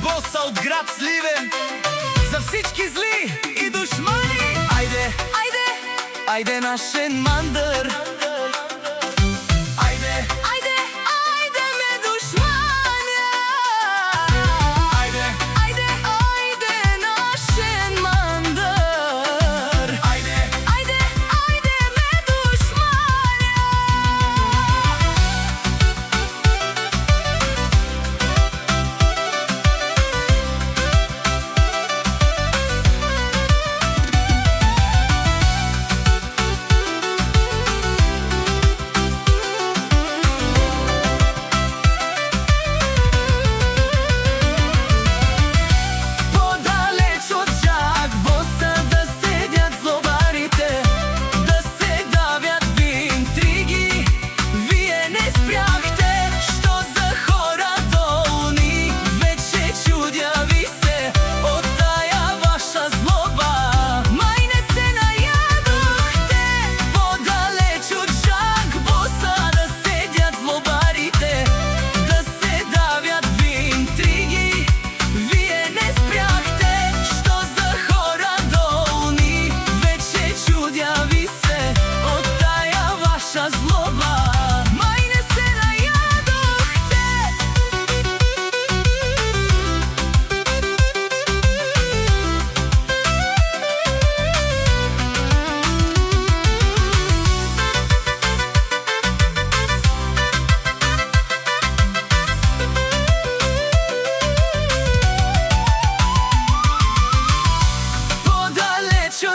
Боса од град Сливен, за всички зли и душмани. Ајде, ајде, ајде нашен мандър. Ајде, ајде, ајде ме душманя. Ајде, ајде, ајде нашен мандър. Ајде, ајде, ајде ме душманя.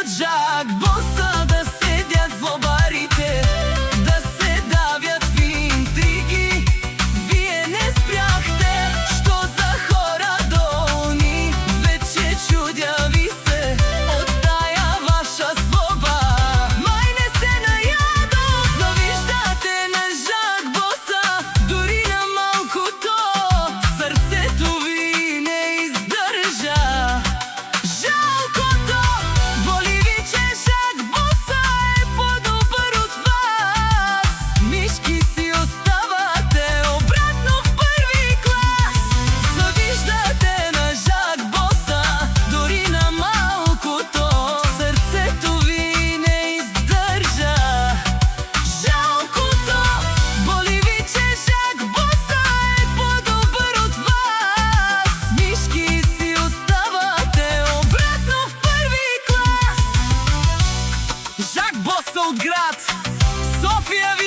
Од жак боса да седят злобарите, да се давят в интриги. Вие не спряхте, што за хора долни, вече чудя ви се од тая ваша злоба. Мај не се најадох, завиждате на жак боса, дури на малкото срцето ви не издржа. Жак Боса од град Софија.